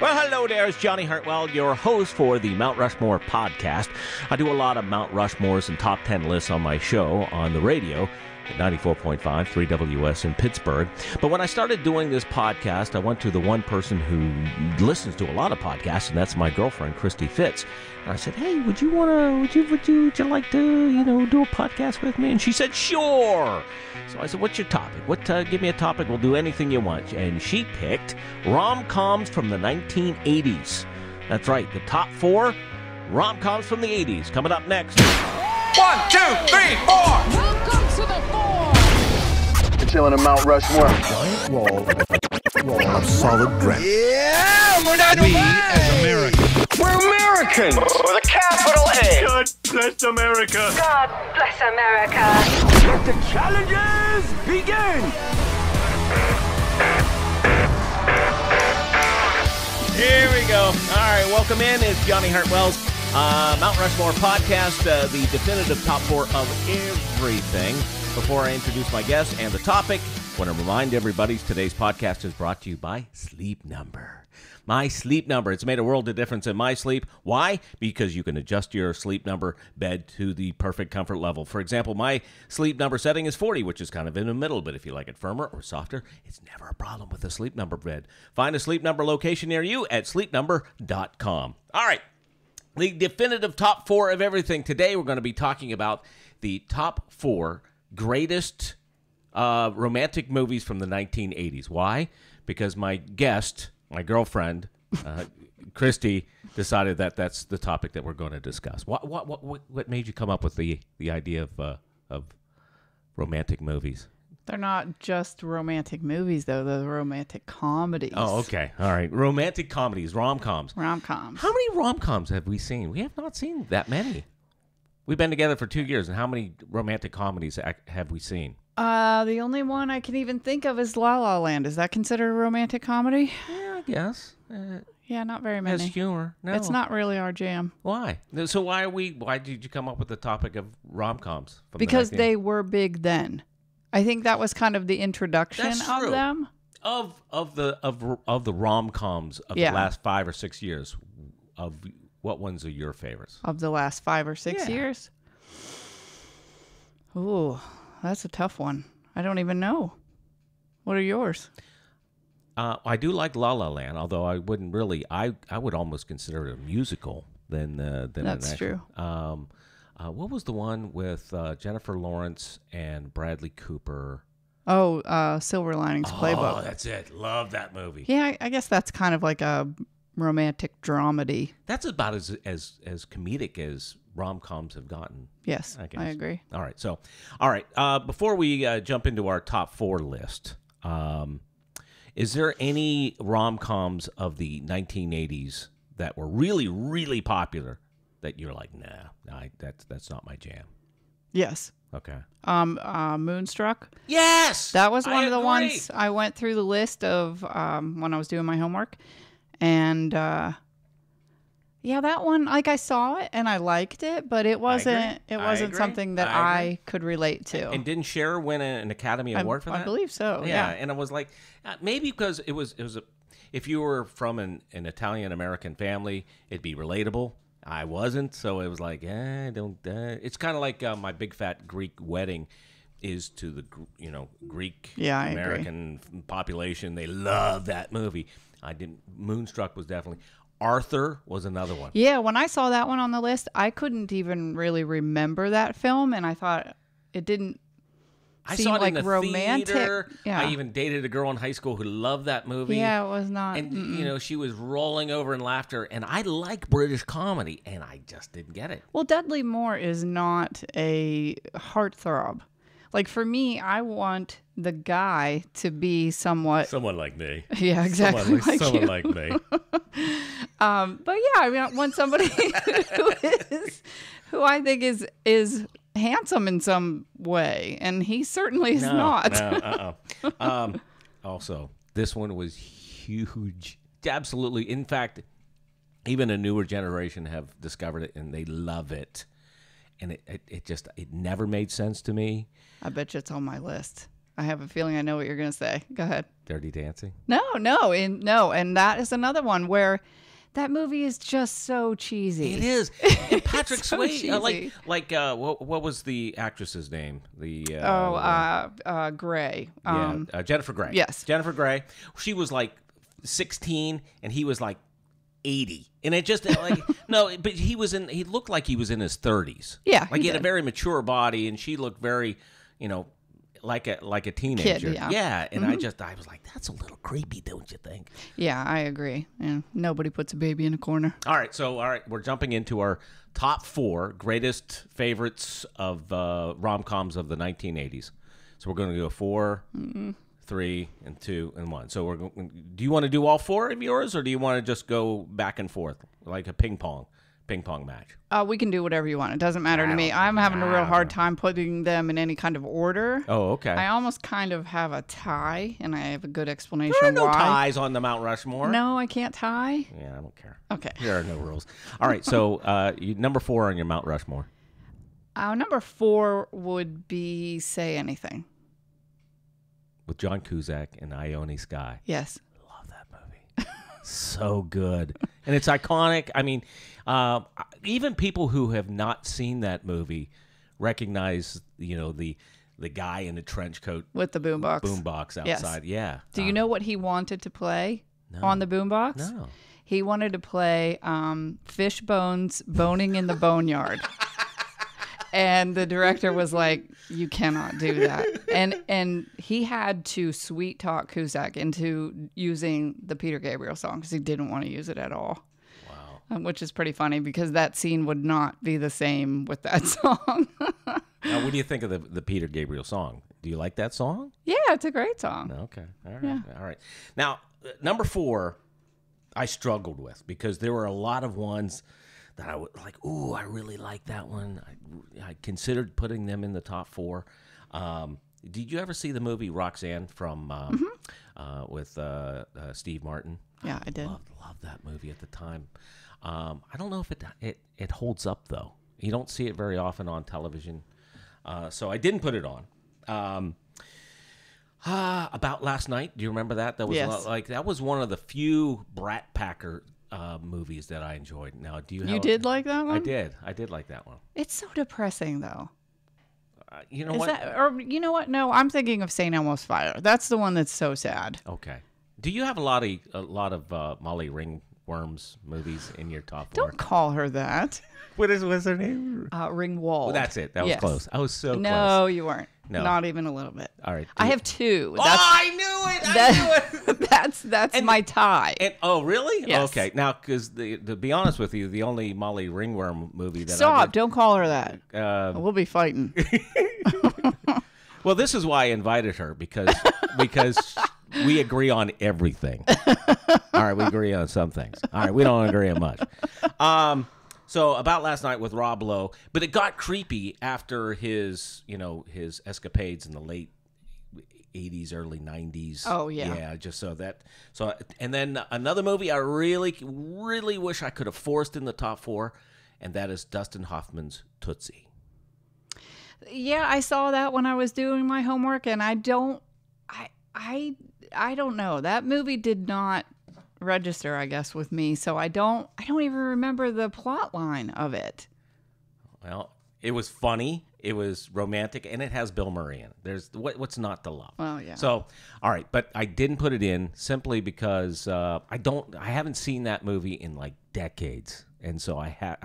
Well, hello there. It's Jonny Hartwell, your host for the Mount Rushmore podcast. I do a lot of Mount Rushmores and top 10 lists on my show on the radio at 94.5, 3WS in Pittsburgh. But when I started doing this podcast, I went to the one person who listens to a lot of podcasts, and that's my girlfriend, Christi Fitz. And I said, hey, would you like to, do a podcast with me? And she said, sure. So I said, what's your topic? Give me a topic. We'll do anything you want. And she picked rom-coms from the 1980s. That's right, the top 4 rom-coms from the 80s. Coming up next. 1, 2, 3, 4. Welcome to the 4. You're chilling in Mount Rushmore. Giant wall of solid granite. Yeah, we're not We as Americans. We're Americans with a capital A. God bless America. God bless America. Let the challenges begin. Here we go. All right, welcome in. It's Jonny Hartwell's Mount Rushmore podcast, the definitive top 4 of everything. Before I introduce my guest and the topic, I want to remind everybody today's podcast is brought to you by Sleep Number. My Sleep Number. It's made a world of difference in my sleep. Why? Because you can adjust your Sleep Number bed to the perfect comfort level. For example, my Sleep Number setting is 40, which is kind of in the middle, but if you like it firmer or softer, it's never a problem with a Sleep Number bed. Find a Sleep Number location near you at sleepnumber.com. All right. The definitive top 4 of everything. Today we're going to be talking about the top 4 greatest romantic movies from the 1980s. Why? Because my guest, my girlfriend, Christi, decided that that's the topic that we're going to discuss. What made you come up with the idea of romantic movies? They're not just romantic movies, though. They're romantic comedies. Oh, okay. All right. Romantic comedies, rom-coms. Rom-coms. How many rom-coms have we seen? We have not seen that many. We've been together for 2 years, and how many romantic comedies have we seen? The only one I can even think of is La La Land. Is that considered a romantic comedy? Yeah, I guess. Yeah, not very many. Has humor. No. It's not really our jam. Why? So why did you come up with the topic of rom-coms? Because they were big then. I think that was kind of the introduction of them. Of the rom-coms of the last 5 or 6 years, of what ones are your favorites? Of the last 5 or 6 years? Ooh, that's a tough one. I don't even know. What are yours? I do like La La Land, although I wouldn't really. I would almost consider it a musical than That's an true. What was the one with Jennifer Lawrence and Bradley Cooper? Oh, Silver Linings Playbook. Oh, that's it. Love that movie. Yeah, I guess that's kind of like a romantic dramedy. That's about as comedic as rom-coms have gotten. Yes, I agree. All right. Before we jump into our top 4 list, is there any rom-coms of the 1980s that were really, really popular that you're like, nah, that's not my jam? Yes. Okay. Moonstruck. Yes. That was one of the ones I went through the list of when I was doing my homework, and yeah, that one, like, I saw it and I liked it, but it wasn't something that I could relate to. And didn't Cher win an Academy Award for that? I believe so. Yeah. And I was like, maybe because it was if you were from an Italian American family, it'd be relatable. I wasn't, so it was like, it's kind of like my Big Fat Greek Wedding is to the Greek American population. They love that movie. Moonstruck was definitely. Arthur was another one. Yeah, when I saw that one on the list, I couldn't even really remember that film, and I thought it didn't seem like romantic. Theater. Yeah. I even dated a girl in high school who loved that movie. Yeah, it was not. And she was rolling over in laughter, and I like British comedy, and I just didn't get it. Well, Dudley Moore is not a heartthrob. Like, for me, I want the guy to be someone like me. Yeah, exactly. Someone like me. But yeah, I mean, I want somebody who I think is handsome in some way, and he certainly is not. Also, this one was huge. Absolutely. In fact, even a newer generation have discovered it, and they love it. And it never made sense to me. I bet you it's on my list. I have a feeling I know what you're going to say. Go ahead. Dirty Dancing? No. And that is another one where that movie is just so cheesy. It is. And Patrick so Swayze, cheesy. what was the actress's name? Gray. Jennifer Grey. Yes. Jennifer Grey. She was like 16 and he was like 80. And it just like no, but he looked like he was in his 30s. Yeah. Like he had a very mature body and she looked very, like a teenager. Kid, yeah. And I was like, that's a little creepy, don't you think? Yeah, I agree. Yeah, nobody puts a baby in a corner. All right, we're jumping into our top 4 greatest favorites of rom-coms of the 1980s. So we're going to go 4, 3, and 2, and 1. So do you want to do all 4 of yours, or do you want to just go back and forth like a ping pong match? We can do whatever you want. It doesn't matter to me. I'm having a real hard time putting them in any kind of order. Oh, okay. I almost kind of have a tie, and I have a good explanation There are no why. ties on the Mount Rushmore. No, I can't tie. Yeah, I don't care. Okay. There are no rules. All right, so number 4 on your Mount Rushmore. Number 4 would be Say Anything. With John Cusack and Ione Skye. Yes. Love that movie. So good. And it's iconic. I mean, even people who have not seen that movie recognize, the guy in the trench coat With the boombox. outside. Yes. Yeah. Do you know what he wanted to play on the boombox? No. He wanted to play Fish Bones Boning in the Boneyard. And the director was like, you cannot do that. And he had to sweet talk Cusack into using the Peter Gabriel song because he didn't want to use it at all. Wow. Which is pretty funny because that scene would not be the same with that song. Now, what do you think of the Peter Gabriel song? Do you like that song? Yeah, it's a great song. Okay. All right. Yeah. All right. Now, number 4, I struggled with because there were a lot of ones that I was like, ooh, I really like that one. I considered putting them in the top 4. Did you ever see the movie Roxanne from with Steve Martin? Yeah, I did. Loved that movie at the time. I don't know if it holds up though. You don't see it very often on television, so I didn't put it on. About Last Night, do you remember that? That was Yes. that was one of the few Brat Packer movies that I enjoyed. Now, do you? You did like that one? I did. I did like that one. It's so depressing, though. You know Is what? that, or you know what? No, I'm thinking of St. Elmo's Fire. That's the one that's so sad. Okay. Do you have a lot of Molly Ringworm's movies in your top 4? Don't call her that. What's her name? Ringwald. Well, that's it. That was Yes. close. I was so close. No, you weren't. No. Not even a little bit. All right. I have 2. I knew it. I knew it. That's my tie. And oh, really? Yes. Okay. Now, because to be honest with you, the only Molly Ringworm movie that Stop! Don't call her that. We'll be fighting. Well, this is why I invited her because we agree on everything. All right, we agree on some things. All right, we don't agree on much. So About Last Night with Rob Lowe, but it got creepy after his escapades in the late 80s, early 90s. Oh, yeah. Yeah, just so and then another movie I really, really wish I could have forced in the top 4, and that is Dustin Hoffman's Tootsie. Yeah, I saw that when I was doing my homework, and I don't know. That movie did not register, I guess, with me, so I don't even remember the plot line of it. Well, it was funny, it was romantic, and it has Bill Murray in it. There's what's not to love. Well, yeah. So, all right, but I didn't put it in simply because I haven't seen that movie in like decades, and so I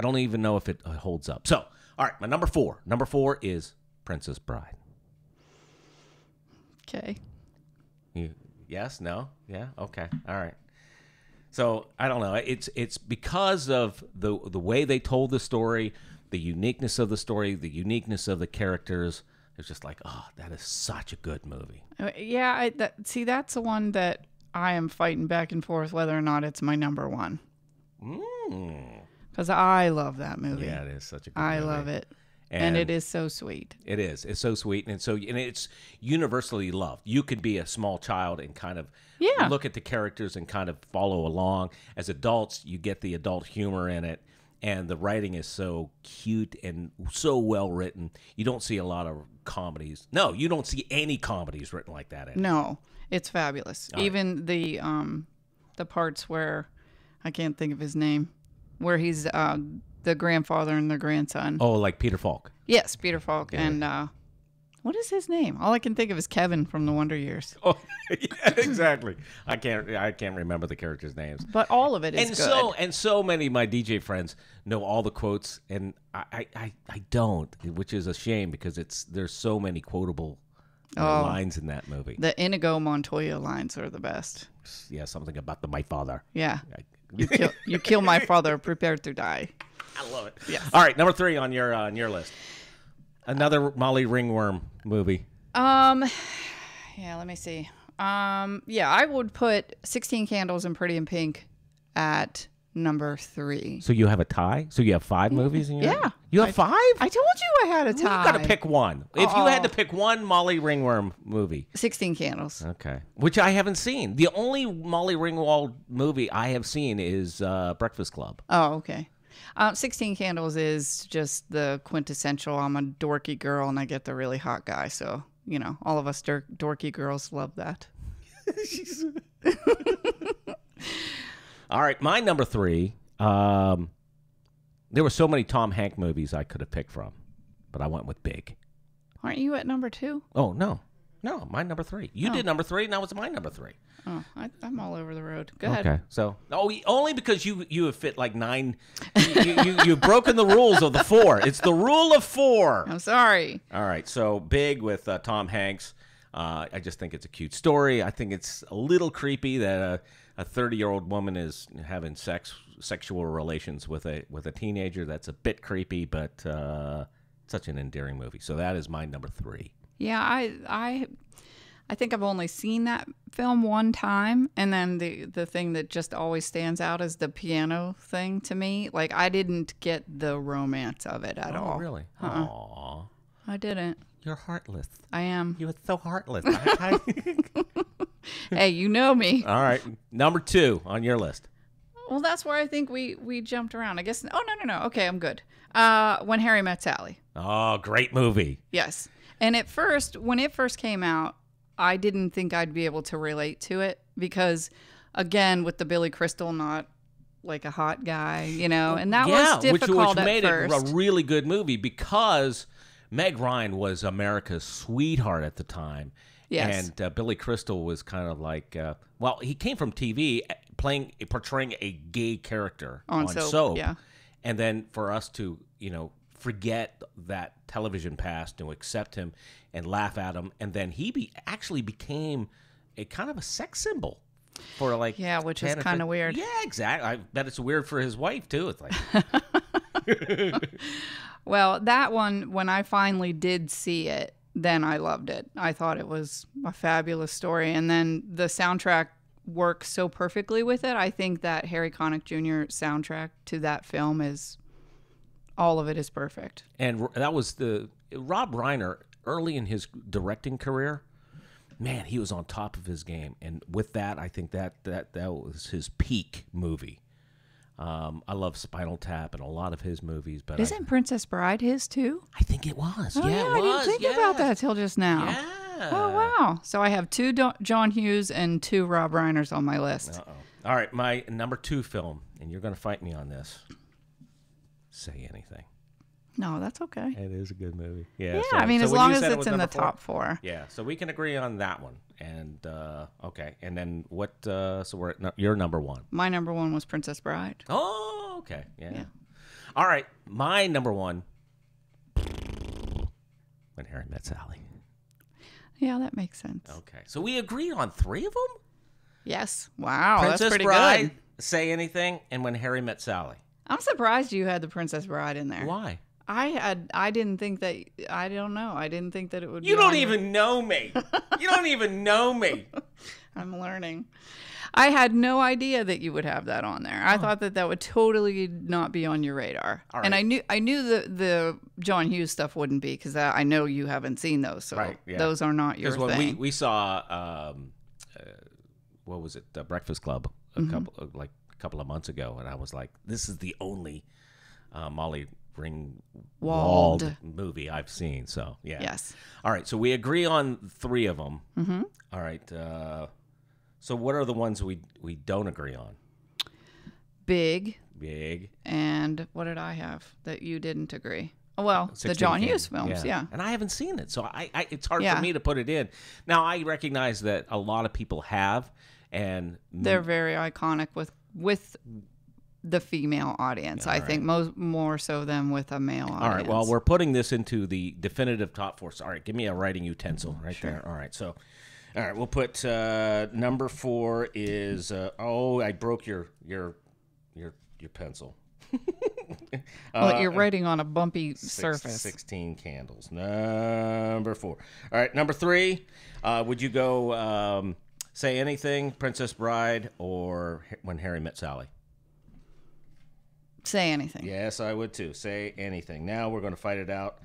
don't even know if it holds up. So, all right, my number 4. Number 4 is Princess Bride. Okay. Yes? No? Yeah? Okay. All right. So I don't know. It's because of the way they told the story, the uniqueness of the story, the uniqueness of the characters. It's just like, oh, that is such a good movie. Yeah. That's the one that I am fighting back and forth whether or not it's my number 1. Because I love that movie. Yeah, it is such a good movie. I love it. And it is so sweet. It is. It's so sweet, and it's universally loved. You could be a small child and kind of look at the characters and kind of follow along. As adults, you get the adult humor in it, and the writing is so cute and so well written. You don't see a lot of comedies. No, you don't see any comedies written like that. No, it's fabulous. All Even the parts where I can't think of his name, where he's the grandfather and the grandson. Oh, like Peter Falk. Yes, Peter Falk. Yeah. And what is his name? All I can think of is Kevin from The Wonder Years. Oh, yeah, exactly. I can't remember the characters' names. But all of it is good. So many of my DJ friends know all the quotes, and I don't, which is a shame because there's so many quotable lines in that movie. The Inigo Montoya lines are the best. Yeah, something about my father. Yeah. You kill my father, prepare to die. I love it. Yes. All right, number 3 on your list. Another Molly Ringworm movie. Yeah, let me see. Yeah, I would put 16 Candles and Pretty in Pink at number 3. So you have a tie? So you have 5 movies in your? Yeah. You have 5? I told you I had a tie. You got to pick one. If you had to pick one Molly Ringworm movie. 16 Candles. Okay. Which I haven't seen. The only Molly Ringwald movie I have seen is Breakfast Club. Oh, okay. 16 Candles is just the quintessential, I'm a dorky girl and I get the really hot guy. So, all of us dorky girls love that. All right, my number 3. There were so many Tom Hanks movies I could have picked from, but I went with Big. Aren't you at number 2? Oh, no, my number 3. You did number 3, now it's my number 3. Oh, I'm all over the road. Go ahead. Okay, so only because you have fit like 9. You've broken the rules of the 4. It's the rule of 4. I'm sorry. All right, so Big with Tom Hanks. I just think it's a cute story. I think it's a little creepy that a 30-year-old woman is having sexual relations with a teenager. That's a bit creepy, but such an endearing movie. So that is my number 3. Yeah, I think I've only seen that film one time, and then the thing that just always stands out is the piano thing to me. Like, I didn't get the romance of it at all. Oh, really? Aww. I didn't. You're heartless. I am. You were so heartless. Hey, you know me. All right, number 2 on your list. Well, that's where I think we jumped around. I guess. Oh, no. Okay, I'm good. When Harry Met Sally. Oh, great movie. Yes. And when it first came out, I didn't think I'd be able to relate to it because, again, with the Billy Crystal not like a hot guy, and that was difficult which made at first. It a really good movie because Meg Ryan was America's sweetheart at the time. Yes. And Billy Crystal was kind of like, he came from TV portraying a gay character on soap. Yeah. And then for us to, forget that television past and accept him and laugh at him. And then he actually became a kind of a sex symbol for like. Yeah, which is kind of weird. Yeah, exactly. I bet it's weird for his wife too. It's like. Well, that one, when I finally did see it, then I loved it. I thought it was a fabulous story. And then the soundtrack works so perfectly with it. I think that Harry Connick Jr. soundtrack to that film all of it is perfect. And that was Rob Reiner, early in his directing career, man, he was on top of his game. And with that, I think that was his peak movie. I love Spinal Tap and a lot of his movies. But Isn't Princess Bride his too? I think it was. Oh, yeah, it I was. didn't think about that till just now. Yeah. Oh, wow. So I have 2 John Hughes and 2 Rob Reiners on my list. Uh-oh. All right, my number 2 film, and you're going to fight me on this. Say Anything. No, that's okay. It is a good movie. Yeah, Yeah, so, I mean, so as when long you as said it it's was in the number 4? top 4. Yeah, so we can agree on that one. And, okay. And then what, so we're at your number 1. My number 1 was Princess Bride. Oh, okay. Yeah. All right, my number 1, When Harry Met Sally. Yeah, that makes sense. Okay, so we agreed on 3 of them? Yes. Wow, Princess that's pretty Bride, good. Say Anything, and When Harry Met Sally. I'm surprised you had the Princess Bride in there. Why? I didn't think that. I don't know. I didn't think that it would. You don't even know me. You don't even know me. I'm learning. I had no idea that you would have that on there. I thought that would totally not be on your radar. All right. And I knew the John Hughes stuff wouldn't be because I know you haven't seen those, so those are not your thing. Because when we saw, what was it, Breakfast Club, a couple of months ago, and I was like, this is the only Molly Ringwald Wald movie I've seen. So, yeah. Yes. All right. So we agree on 3 of them. Mm-hmm. All right. So what are the ones we don't agree on? Big. And what did I have that you didn't agree? Oh, well, the 16 John Candles. Hughes films, yeah. And I haven't seen it, so it's hard Yeah. for me to put it in. Now, I recognize that a lot of people have, and They're very iconic with the female audience. I think more so than with a male audience. All right, well, we're putting this into the definitive top 4. So, all right, give me a writing utensil right there. All right, so, all right, we'll put number 4 is, I broke your pencil. Well, you're writing on a bumpy surface. 16 Candles. Number 4. All right, number 3. Would you go Say Anything, Princess Bride, or When Harry Met Sally? Say Anything. Yes, I would too. Say Anything. Now we're going to fight it out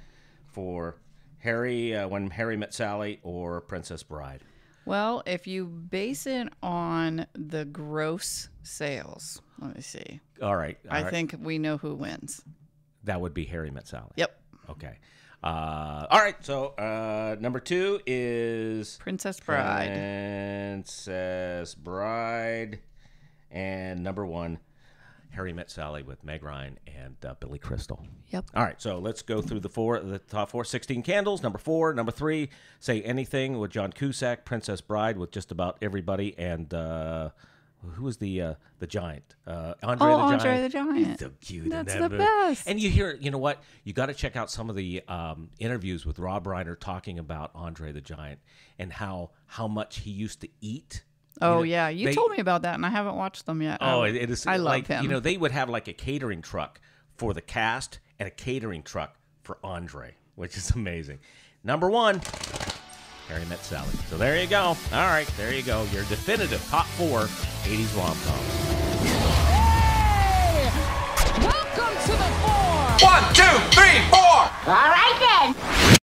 for When Harry Met Sally or Princess Bride. Well, if you base it on the gross sales, let me see. All right. I think we know who wins. That would be Harry Met Sally. Yep. Okay. All right. So number 2 is Princess Bride. Princess Bride. And number 1, Harry Met Sally with Meg Ryan and Billy Crystal. Yep. All right, so let's go through the top 4. 16 Candles, number 4. Number 3, Say Anything with John Cusack. Princess Bride with just about everybody. And who was the giant? Andre the Giant. He's so cute. That's in that the movie. best. And you know what? You got to check out some of the interviews with Rob Reiner talking about Andre the Giant and how much he used to eat. Oh, yeah. You told me about that, and I haven't watched them yet. Oh, it is. I love like, him. They would have like a catering truck for the cast and a catering truck for Andre, which is amazing. Number 1, Harry Met Sally. So there you go. All right, there you go. Your definitive top 4 80s rom-coms. Hey! Welcome to the 4. 1, 2, 3, 4. All right.